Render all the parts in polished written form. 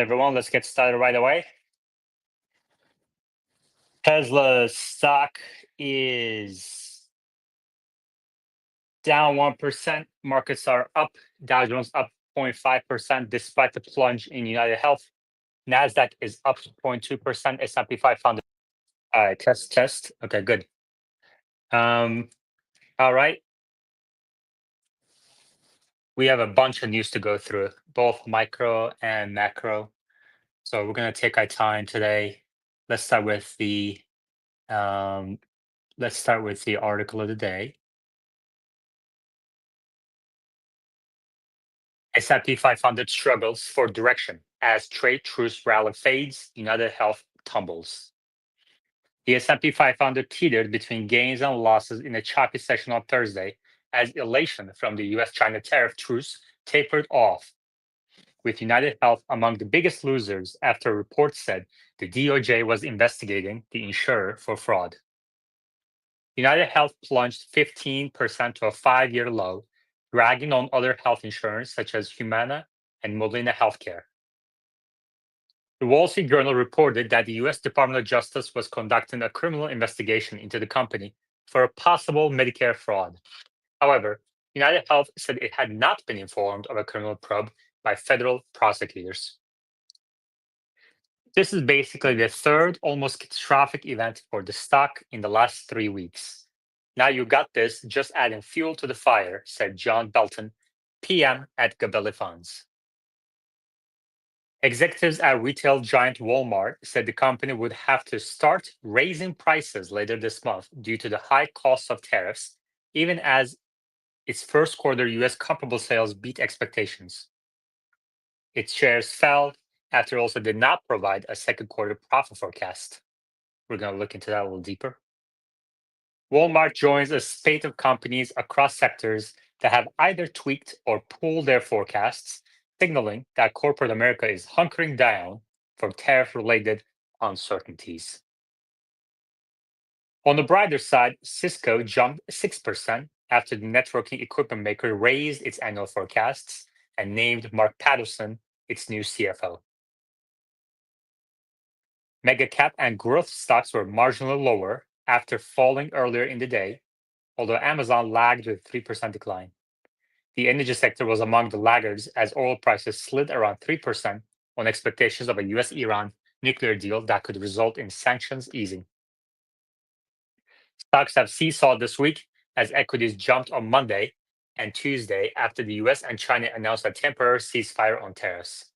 everyone. Let's get started right away. Tesla stock is down 1%. Markets are up. Dow Jones up 0.5% despite the plunge in United Health. Nasdaq is up 0.2%. S&P 500. All right, test. Okay, good. All right. We have a bunch of news to go through, both micro and macro. So we're going to take our time today. Let's start with the um, article of the day. S&P 500 struggles for direction as trade truce rally fades, United Health tumbles. The S&P 500 teetered between gains and losses in a choppy session on Thursday as elation from the US-China tariff truce tapered off, with United Health among the biggest losers after reports said the DOJ was investigating the insurer for fraud. United Health plunged 15% to a 5-year low, dragging on other health insurers such as Humana and Molina Healthcare. The Wall Street Journal reported that the U.S. Department of Justice was conducting a criminal investigation into the company for a possible Medicare fraud. However, United Health said it had not been informed of a criminal probe by federal prosecutors. This is basically the third almost catastrophic event for the stock in the last 3 weeks. Now you got this, just adding fuel to the fire, said John Belton, PM at Gabelli Funds. Executives at retail giant Walmart said the company would have to start raising prices later this month due to the high cost of tariffs, even as its first quarter US comparable sales beat expectations. Its shares fell after it also did not provide a second quarter profit forecast. We're going to look into that a little deeper. Walmart joins a spate of companies across sectors that have either tweaked or pulled their forecasts, signaling that corporate America is hunkering down for tariff-related uncertainties. On the brighter side, Cisco jumped 6% after the networking equipment maker raised its annual forecasts and named Mark Patterson its new CFO. Mega cap and growth stocks were marginally lower after falling earlier in the day, although Amazon lagged with a 3% decline. The energy sector was among the laggards as oil prices slid around 3% on expectations of a US-Iran nuclear deal that could result in sanctions easing. Stocks have seesawed this week as equities jumped on Monday and Tuesday after the US and China announced a temporary ceasefire on tariffs.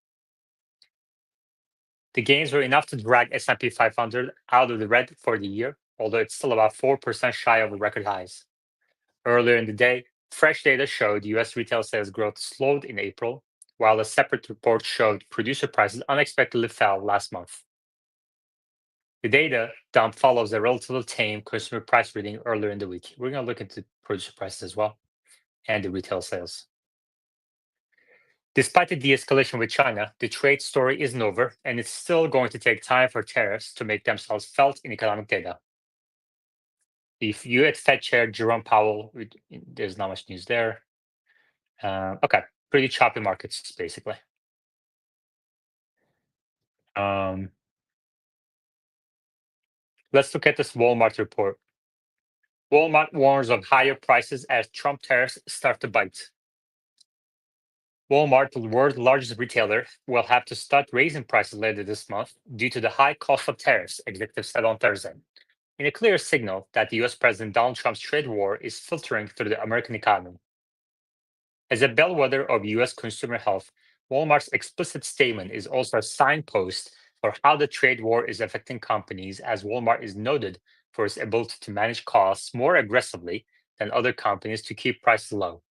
The gains were enough to drag S&P 500 out of the red for the year, although it's still about 4% shy of the record highs. Earlier in the day, fresh data showed US retail sales growth slowed in April, while a separate report showed producer prices unexpectedly fell last month. The data dump follows a relatively tame consumer price reading earlier in the week. We're going to look into producer prices as well and the retail sales. Despite the de-escalation with China, the trade story isn't over, and it's still going to take time for tariffs to make themselves felt in economic data. The U.S. Fed Chair Jerome Powell, there's not much news there. Okay, pretty choppy markets, basically. Let's look at this Walmart report. Walmart warns of higher prices as Trump tariffs start to bite. Walmart, the world's largest retailer, will have to start raising prices later this month due to the high cost of tariffs, executives said on Thursday, in a clear signal that the US President Donald Trump's trade war is filtering through the American economy. As a bellwether of US consumer health, Walmart's explicit statement is also a signpost for how the trade war is affecting companies, as Walmart is noted for its ability to manage costs more aggressively than other companies to keep prices low.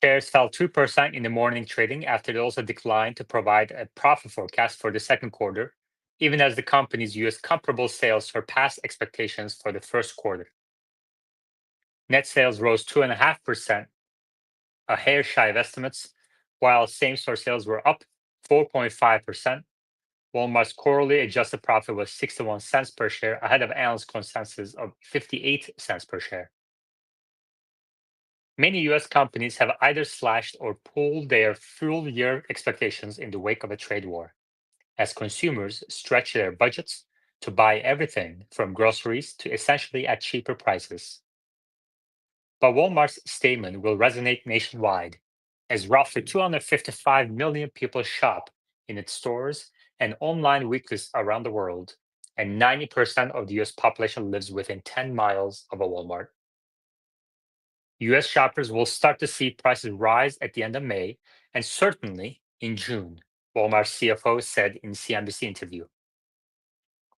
Shares fell 2% in the morning trading after it also declined to provide a profit forecast for the second quarter, even as the company's US comparable sales surpassed expectations for the first quarter. Net sales rose 2.5%, a hair shy of estimates, while same-store sales were up 4.5%. Walmart's quarterly adjusted profit was 61 cents per share, ahead of analyst consensus of 58 cents per share. Many US companies have either slashed or pulled their full year expectations in the wake of a trade war, as consumers stretch their budgets to buy everything from groceries to essentially at cheaper prices. But Walmart's statement will resonate nationwide, as roughly 255 million people shop in its stores and online weekly around the world, and 90% of the US population lives within 10 miles of a Walmart. US shoppers will start to see prices rise at the end of May and certainly in June, Walmart's CFO said in CNBC interview.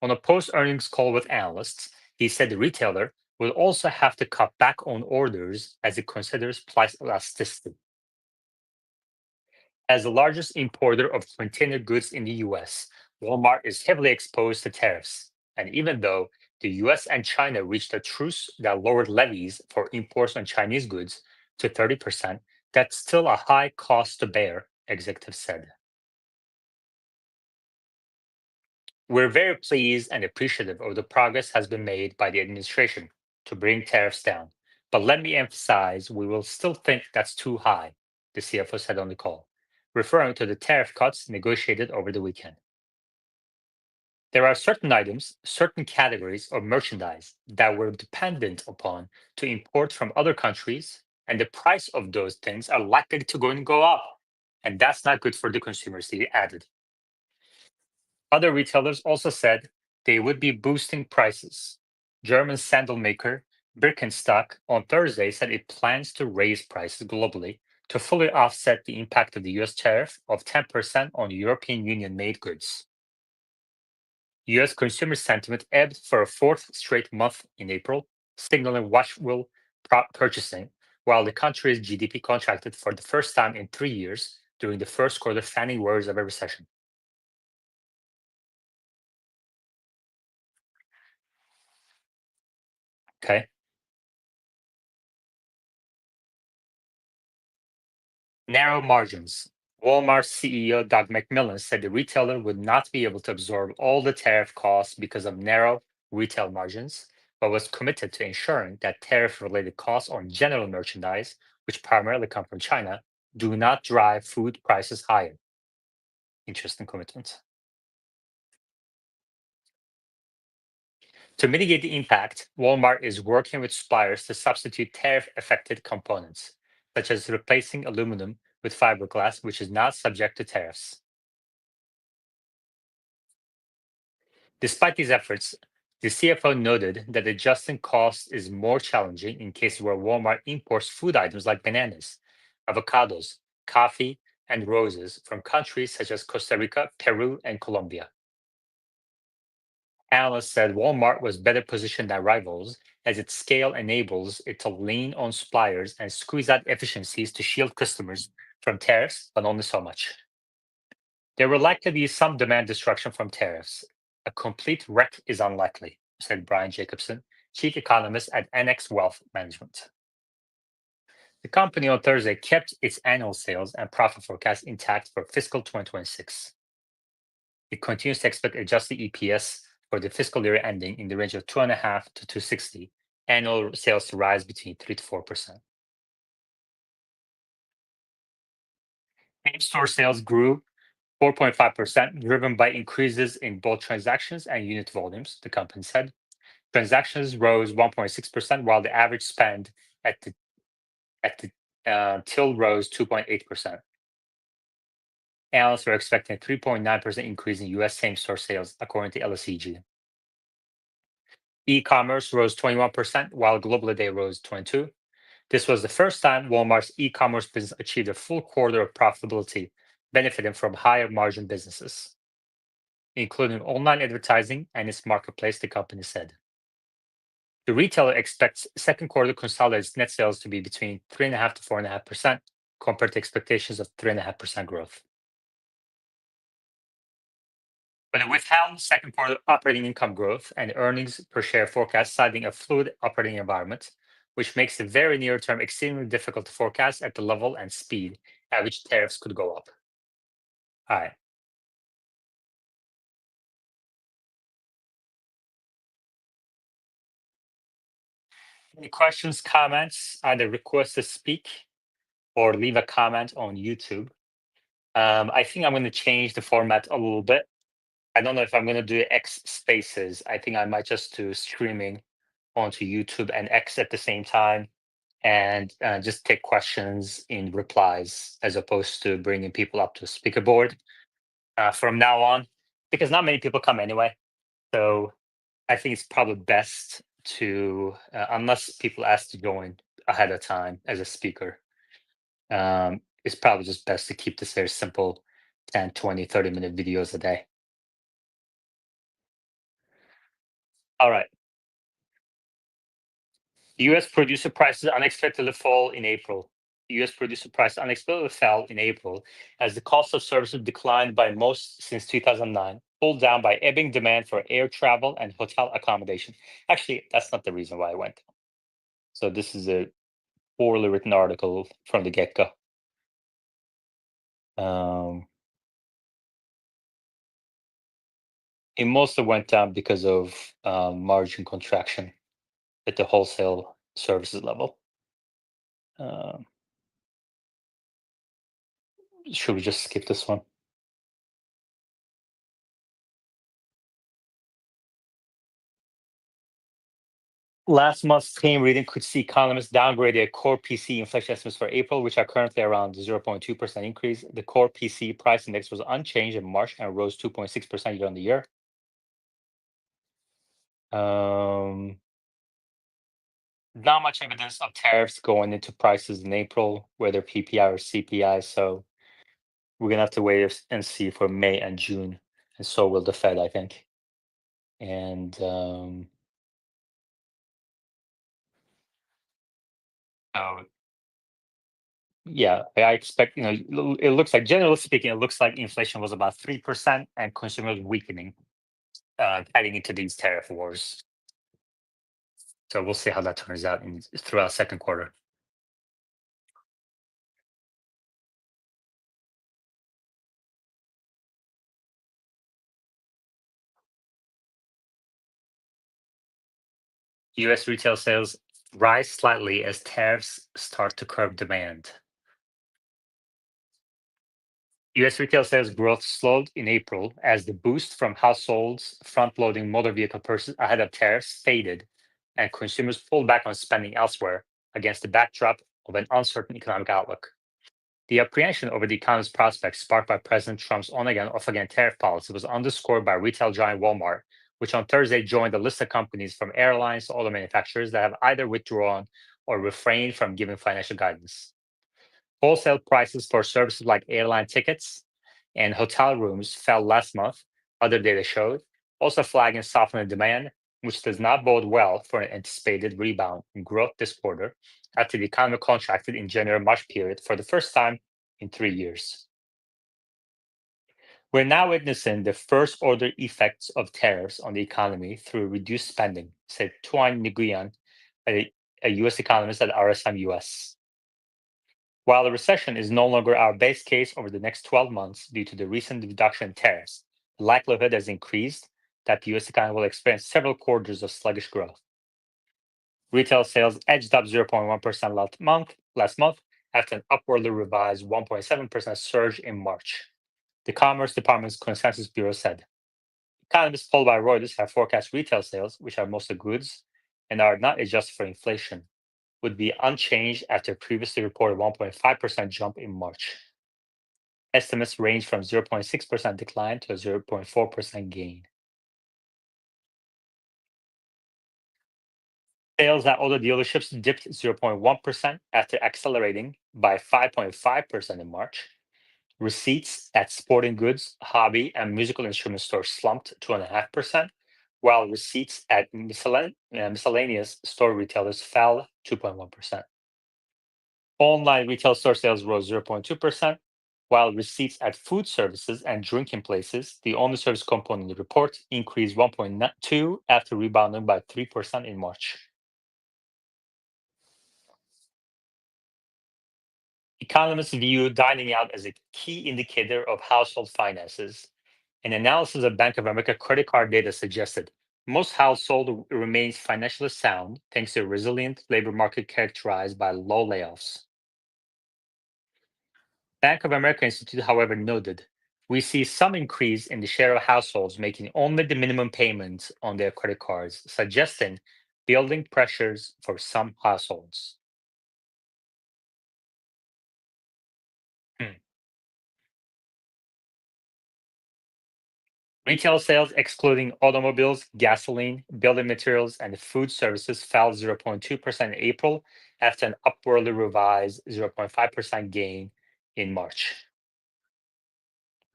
On a post-earnings call with analysts, he said the retailer will also have to cut back on orders as it considers price elasticity. As the largest importer of container goods in the US, Walmart is heavily exposed to tariffs. And even though the US and China reached a truce that lowered levies for imports on Chinese goods to 30%, that's still a high cost to bear, executives said. We're very pleased and appreciative of the progress has been made by the administration to bring tariffs down. But let me emphasize, we will still think that's too high, the CFO said on the call, referring to the tariff cuts negotiated over the weekend. There are certain items, certain categories of merchandise that we're dependent upon to import from other countries, and the price of those things are likely to go up. And that's not good for the consumers, he added. Other retailers also said they would be boosting prices. German sandal maker Birkenstock on Thursday said it plans to raise prices globally to fully offset the impact of the US tariff of 10% on European Union made goods. US consumer sentiment ebbed for a fourth straight month in April, signaling watchful purchasing, while the country's GDP contracted for the first time in 3 years during the first quarter, fanning worries of a recession. Okay. Narrow margins. Walmart CEO Doug McMillon said the retailer would not be able to absorb all the tariff costs because of narrow retail margins, but was committed to ensuring that tariff related costs on general merchandise, which primarily come from China, do not drive food prices higher. Interesting commitment. To mitigate the impact, Walmart is working with suppliers to substitute tariff affected components, such as replacing aluminum with fiberglass, which is not subject to tariffs. Despite these efforts, the CFO noted that adjusting costs is more challenging in cases where Walmart imports food items like bananas, avocados, coffee, and roses from countries such as Costa Rica, Peru, and Colombia. Analysts said Walmart was better positioned than rivals as its scale enables it to lean on suppliers and squeeze out efficiencies to shield customers from tariffs, but only so much. There will likely be some demand destruction from tariffs. A complete wreck is unlikely, said Brian Jacobson, chief economist at NX Wealth Management. The company on Thursday kept its annual sales and profit forecast intact for fiscal 2026. It continues to expect adjusted EPS for the fiscal year ending in the range of 2.5 to 260, annual sales to rise between 3 to 4%. Same-store sales grew 4.5%, driven by increases in both transactions and unit volumes, the company said. Transactions rose 1.6%, while the average spend at the till rose 2.8%. Analysts are expecting a 3.9% increase in US same-store sales, according to LSEG. E-commerce rose 21%, while globally they rose 22%. This was the first time Walmart's e-commerce business achieved a full quarter of profitability, benefiting from higher margin businesses, including online advertising and its marketplace, the company said. The retailer expects second quarter consolidated net sales to be between 3.5 to 4.5%, compared to expectations of 3.5% growth. But it withheld second quarter operating income growth and earnings per share forecast, citing a fluid operating environment, which makes the very near term exceedingly difficult to forecast at the level and speed at which tariffs could go up. All right. Any questions, comments, either request to speak or leave a comment on YouTube. I think I'm going to change the format a little bit. I don't know if I'm going to do X Spaces. I think I might just do streaming onto YouTube and X at the same time, and just take questions in replies as opposed to bringing people up to the speaker board from now on, because not many people come anyway. So I think it's probably best to, unless people ask to join ahead of time as a speaker, it's probably just best to keep this very simple 10, 20, 30-minute videos a day. All right. US producer prices unexpectedly fall in April. US producer prices unexpectedly fell in April as the cost of services declined by most since 2009, pulled down by ebbing demand for air travel and hotel accommodation. Actually, that's not the reason why I went. So this is a poorly written article from the get-go. Um, it mostly went down because of margin contraction at the wholesale services level. Um, should we just skip this one? Last month's team reading could see economists downgrade their core PC inflation estimates for April, which are currently around 0.2% increase. The core PC price index was unchanged in March and rose 2.6% year on the year. Um, Not much evidence of tariffs going into prices in April, whether PPI or CPI. So we're gonna have to wait and see for May and June, and so will the Fed, I think. And so yeah, I expect, it looks like, generally speaking, it looks like inflation was about 3% and consumers weakening heading into these tariff wars. So we'll see how that turns out throughout second quarter. U.S. retail sales rise slightly as tariffs start to curb demand. U.S. retail sales growth slowed in April as the boost from households front-loading motor vehicle purchases ahead of tariffs faded, and consumers pulled back on spending elsewhere against the backdrop of an uncertain economic outlook. The apprehension over the economy's prospects sparked by President Trump's on-again, off-again tariff policy was underscored by retail giant Walmart, which on Thursday joined the list of companies from airlines to auto manufacturers that have either withdrawn or refrained from giving financial guidance. Wholesale prices for services like airline tickets and hotel rooms fell last month, other data showed, also flagging softening demand, which does not bode well for an anticipated rebound in growth this quarter after the economy contracted in January-March period for the first time in 3 years. We're now witnessing the first order effects of tariffs on the economy through reduced spending, said Tuan Nguyen, a U.S. economist at RSM US. While the recession is no longer our base case over the next 12 months due to the recent reduction in tariffs, the likelihood has increased that the US economy will experience several quarters of sluggish growth. Retail sales edged up 0.1% last month after an upwardly revised 1.7% surge in March. The Commerce Department's Consensus Bureau said. Economists polled by Reuters have forecast retail sales, which are mostly goods and are not adjusted for inflation, would be unchanged after previously reported 1.5% jump in March. Estimates range from 0.6% decline to a 0.4% gain. Sales at auto dealerships dipped 0.1% after accelerating by 5.5% in March. Receipts at sporting goods, hobby, and musical instrument stores slumped 2.5%, while receipts at miscellaneous store retailers fell 2.1%. Online retail store sales rose 0.2%, while receipts at food services and drinking places, the only service component in the report, increased 1.2 after rebounding by 3% in March. Economists view dining out as a key indicator of household finances. An analysis of Bank of America credit card data suggested Most household remains financially sound thanks to a resilient labor market characterized by low layoffs. Bank of America Institute, however, noted we see some increase in the share of households making only the minimum payments on their credit cards, suggesting building pressures for some households. Hmm. Retail sales, excluding automobiles, gasoline, building materials, and food services, fell 0.2% in April after an upwardly revised 0.5% gain in March.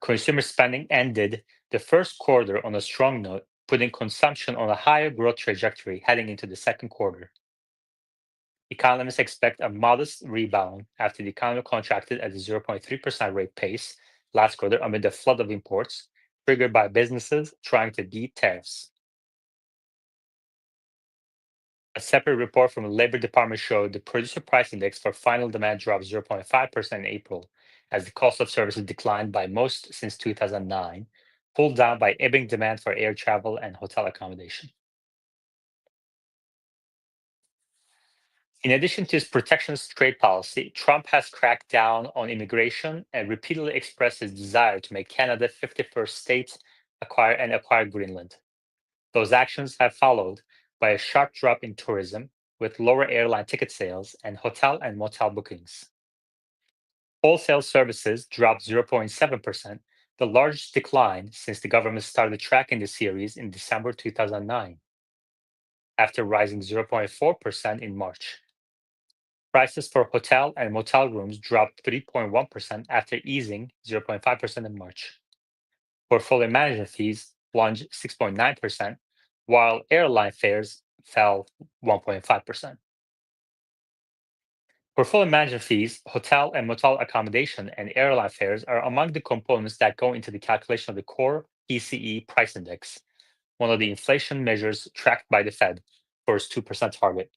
Consumer spending ended the first quarter on a strong note, putting consumption on a higher growth trajectory heading into the second quarter. Economists expect a modest rebound after the economy contracted at a 0.3% rate pace last quarter amid a flood of imports triggered by businesses trying to beat tariffs. A separate report from the Labor Department showed the producer price index for final demand dropped 0.5% in April as the cost of services declined by most since 2009, pulled down by ebbing demand for air travel and hotel accommodation. In addition to his protectionist trade policy, Trump has cracked down on immigration and repeatedly expressed his desire to make Canada 51st state acquire Greenland. Those actions have followed by a sharp drop in tourism, with lower airline ticket sales and hotel and motel bookings. Wholesale services dropped 0.7%, the largest decline since the government started tracking the series in December 2009, after rising 0.4% in March. Prices for hotel and motel rooms dropped 3.1% after easing 0.5% in March. Portfolio management fees plunged 6.9%, while airline fares fell 1.5%. Portfolio management fees, hotel and motel accommodation, and airline fares are among the components that go into the calculation of the core PCE price index, one of the inflation measures tracked by the Fed for its 2% target.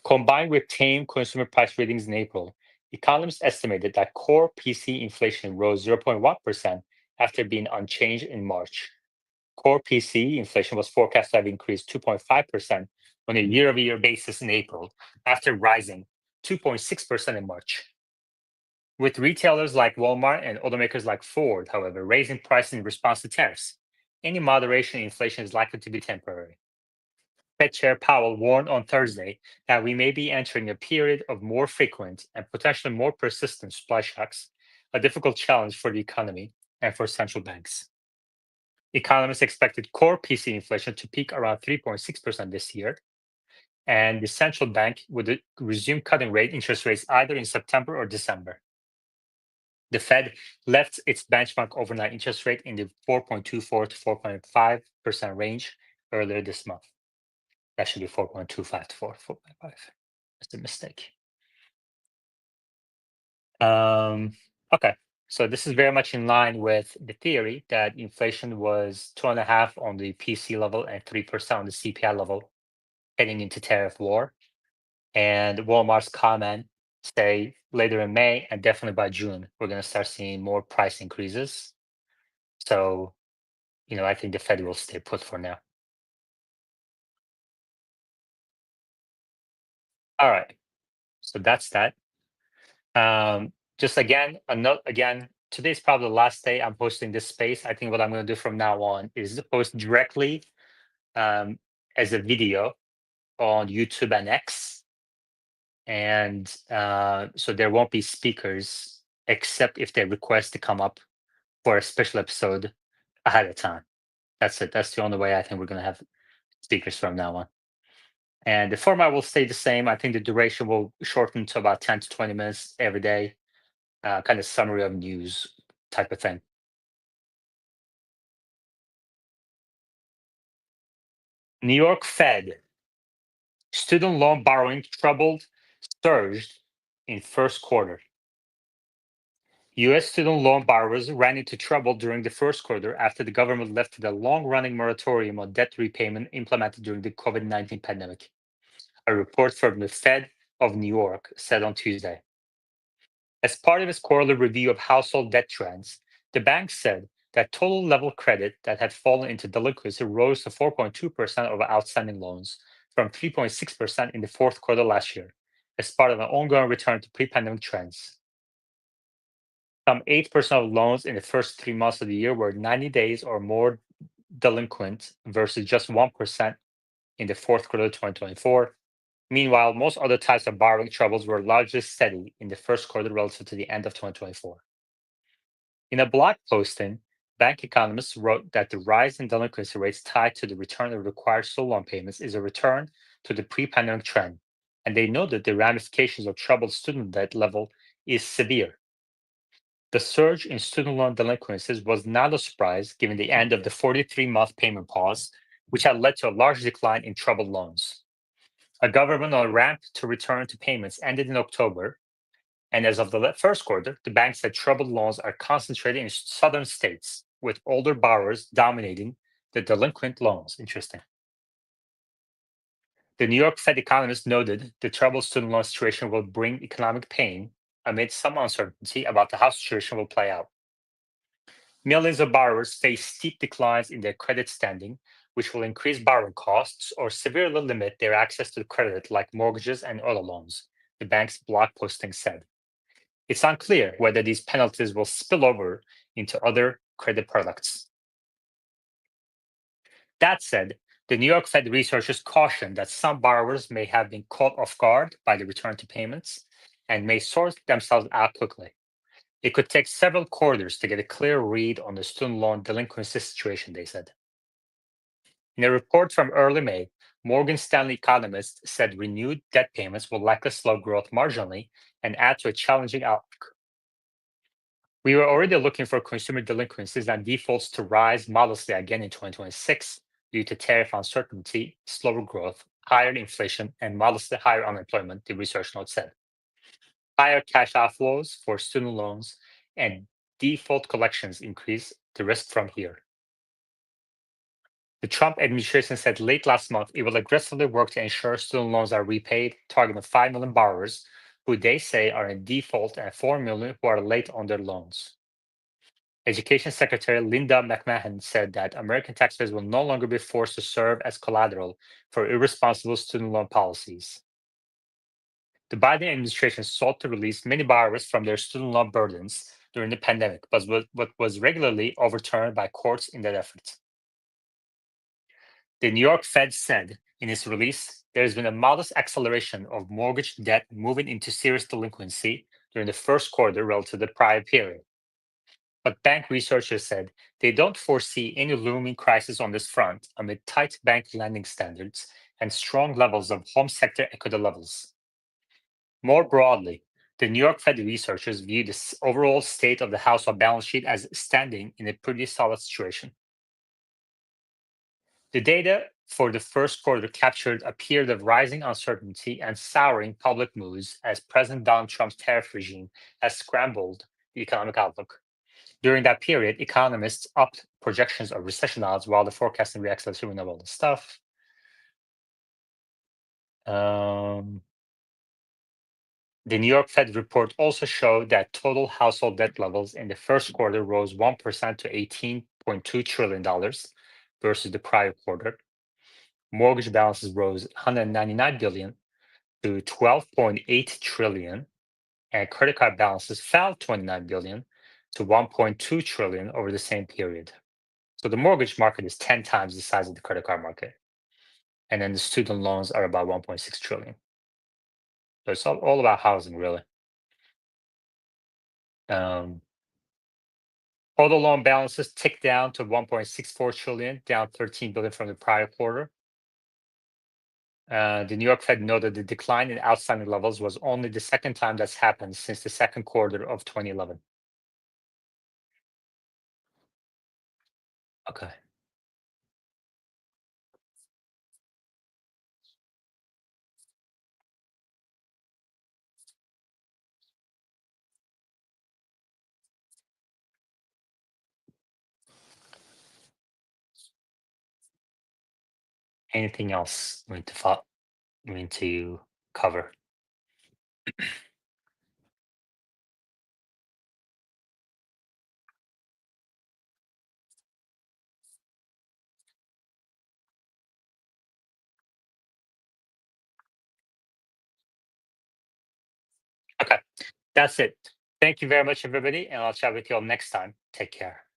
Combined with tame consumer price readings in April, economists estimated that core PCE inflation rose 0.1% after being unchanged in March. Core PCE inflation was forecast to have increased 2.5% on a year-over-year basis in April, after rising 2.6% in March. With retailers like Walmart and automakers like Ford, however, raising prices in response to tariffs, any moderation in inflation is likely to be temporary. Fed Chair Powell warned on Thursday that we may be entering a period of more frequent and potentially more persistent supply shocks, a difficult challenge for the economy and for central banks. Economists expected core PC inflation to peak around 3.6% this year, and the central bank would resume cutting interest rates either in September or December. The Fed left its benchmark overnight interest rate in the 4.24 to 4.5% range earlier this month. That should be 4.25 to 4.5. That's a mistake. Um, okay, so this is very much in line with the theory that inflation was 2.5 on the PC level and 3% on the CPI level heading into tariff war. And Walmart's comment say later in May and definitely by June, we're going to start seeing more price increases. So, I think the Fed will stay put for now. All right, so that's that. Just again, a note again, today's probably the last day I'm posting this space. I think what I'm going to do from now on is to post directly um, as a video on YouTube and X. And so there won't be speakers except if they request to come up for a special episode ahead of time. That's it. That's the only way I think we're going to have speakers from now on. And the format will stay the same. I think the duration will shorten to about 10 to 20 minutes every day, kind of summary of news type of thing. New York Fed student loan borrowing troubled surged in first quarter. U.S. student loan borrowers ran into trouble during the first quarter after the government lifted a long-running moratorium on debt repayment implemented during the COVID-19 pandemic. A report from the Fed of New York said on Tuesday. As part of its quarterly review of household debt trends, the bank said that total level credit that had fallen into delinquency rose to 4.2% of outstanding loans from 3.6% in the fourth quarter last year, as part of an ongoing return to pre-pandemic trends. Some 8% of loans in the first 3 months of the year were 90 days or more delinquent versus just 1% in the fourth quarter of 2024. Meanwhile, most other types of borrowing troubles were largely steady in the first quarter relative to the end of 2024. In a blog posting, bank economists wrote that the rise in delinquency rates tied to the return of required student loan payments is a return to the pre-pandemic trend, and they noted the ramifications of troubled student debt level is severe. The surge in student loan delinquencies was not a surprise given the end of the 43-month payment pause, which had led to a large decline in troubled loans. A governmental ramp to return to payments ended in October, and as of the first quarter, the bank said troubled loans are concentrated in southern states, with older borrowers dominating the delinquent loans. Interesting. The New York Fed economist noted the troubled student loan situation will bring economic pain amid some uncertainty about how the situation will play out. Millions of borrowers face steep declines in their credit standing, which will increase borrowing costs or severely limit their access to credit like mortgages and auto loans, the bank's blog posting said. It's unclear whether these penalties will spill over into other credit products. That said, the New York Fed researchers cautioned that some borrowers may have been caught off guard by the return to payments and may sort themselves out quickly. It could take several quarters to get a clear read on the student loan delinquency situation, they said. In a report from early May, Morgan Stanley economists said renewed debt payments will likely slow growth marginally and add to a challenging outlook. We were already looking for consumer delinquencies and defaults to rise modestly again in 2026 due to tariff uncertainty, slower growth, higher inflation, and modestly higher unemployment, the research note said. Higher cash outflows for student loans and default collections increase the risk from here. The Trump administration said late last month it will aggressively work to ensure student loans are repaid, targeting 5 million borrowers who they say are in default and 4 million who are late on their loans. Education Secretary Linda McMahon said that American taxpayers will no longer be forced to serve as collateral for irresponsible student loan policies. The Biden administration sought to release many borrowers from their student loan burdens during the pandemic, but was regularly overturned by courts in that effort. The New York Fed said in its release there has been a modest acceleration of mortgage debt moving into serious delinquency during the first quarter relative to the prior period. But bank researchers said they don't foresee any looming crisis on this front amid tight bank lending standards and strong levels of home sector equity levels. More broadly, the New York Fed researchers view the overall state of the household balance sheet as standing in a pretty solid situation. The data for the first quarter captured a period of rising uncertainty and souring public moods as President Donald Trump's tariff regime has scrambled the economic outlook. During that period, economists upped projections of recession odds while the forecasting reacceleration of all the stuff. The New York Fed report also showed that total household debt levels in the first quarter rose 1% to $18.2 trillion versus the prior quarter. Mortgage balances rose 199 billion to 12.8 trillion, and credit card balances fell 29 billion to 1.2 trillion over the same period. So the mortgage market is 10 times the size of the credit card market. And then the student loans are about 1.6 trillion. So it's all about housing, really. Total loan balances ticked down to 1.64 trillion, down 13 billion from the prior quarter. The New York Fed noted the decline in outstanding levels was only the second time that's happened since the second quarter of 2011. Okay. Anything else we need to cover? That's it. Thank you very much, everybody, and I'll chat with you all next time. Take care.